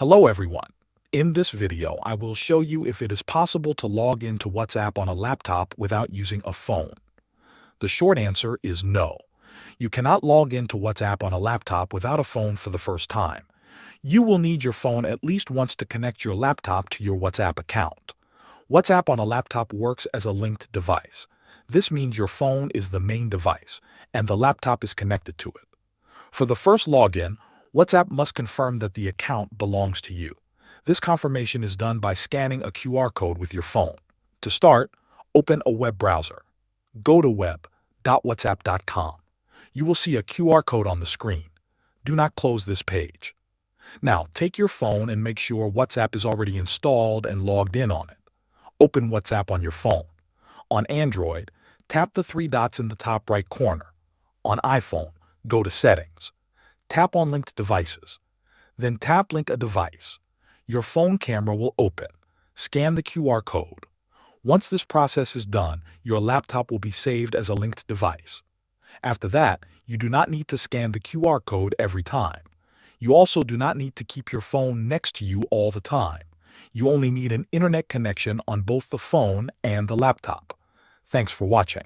Hello everyone. In this video, I will show you if it is possible to log into WhatsApp on a laptop without using a phone. The short answer is no. You cannot log into WhatsApp on a laptop without a phone for the first time. You will need your phone at least once to connect your laptop to your WhatsApp account. WhatsApp on a laptop works as a linked device. This means your phone is the main device, and the laptop is connected to it. For the first login, WhatsApp must confirm that the account belongs to you. This confirmation is done by scanning a QR code with your phone. To start, open a web browser. Go to web.whatsapp.com. You will see a QR code on the screen. Do not close this page. Now, take your phone and make sure WhatsApp is already installed and logged in on it. Open WhatsApp on your phone. On Android, tap the three dots in the top right corner. On iPhone, go to Settings. Tap on Linked Devices. Then tap Link a Device. Your phone camera will open. Scan the QR code. Once this process is done, your laptop will be saved as a linked device. After that, you do not need to scan the QR code every time. You also do not need to keep your phone next to you all the time. You only need an internet connection on both the phone and the laptop. Thanks for watching.